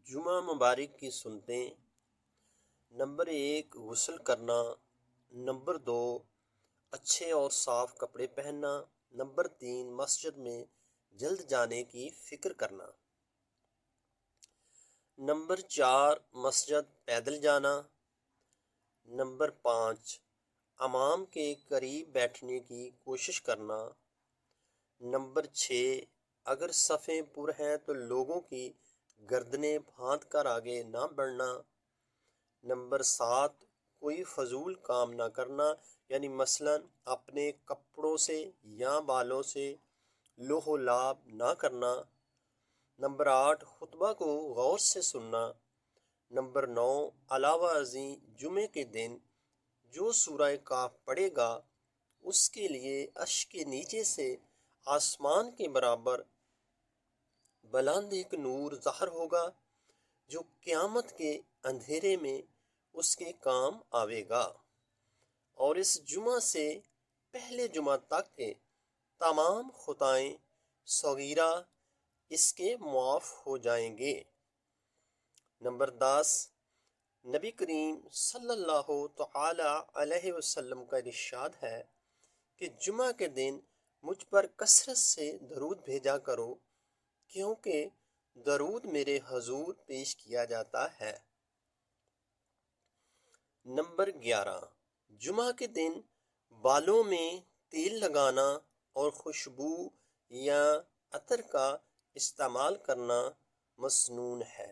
جمعہ مبارک کی سنتیں: نمبر 1 غسل کرنا، نمبر 2 اچھے اور صاف کپڑے پہننا، نمبر 3 مسجد میں جلد جانے کی فکر کرنا، نمبر 4 مسجد پیدل جانا، نمبر 5 امام کے قریب بیٹھنے کی کوشش کرنا، نمبر 6 اگر صفیں پر ہیں تو لوگوں کی گردنیں باندھ کر آگے نہ بڑھنا، نمبر 7 کوئی فضول کام نہ کرنا، یعنی مثلاً اپنے کپڑوں سے یا بالوں سے لوح و لعاب نہ کرنا، نمبر 8 خطبہ کو غور سے سننا، نمبر 9 علاوہ ازیں جمعے کے دن جو سورہ کاف پڑھے گا اس کے لیے عرش کے نیچے سے آسمان کے برابر بلند ایک نور ظاہر ہوگا جو قیامت کے اندھیرے میں اس کے کام آئے گا، اور اس جمعہ سے پہلے جمعہ تک کے تمام خطائیں صغیرہ اس کے معاف ہو جائیں گے۔ نمبر 10 نبی کریم صلی اللہ تعالی علیہ وسلم کا ارشاد ہے کہ جمعہ کے دن مجھ پر کثرت سے درود بھیجا کرو، کیونکہ درود میرے حضور پیش کیا جاتا ہے۔ نمبر 11 جمعہ کے دن بالوں میں تیل لگانا اور خوشبو یا عطر کا استعمال کرنا مسنون ہے۔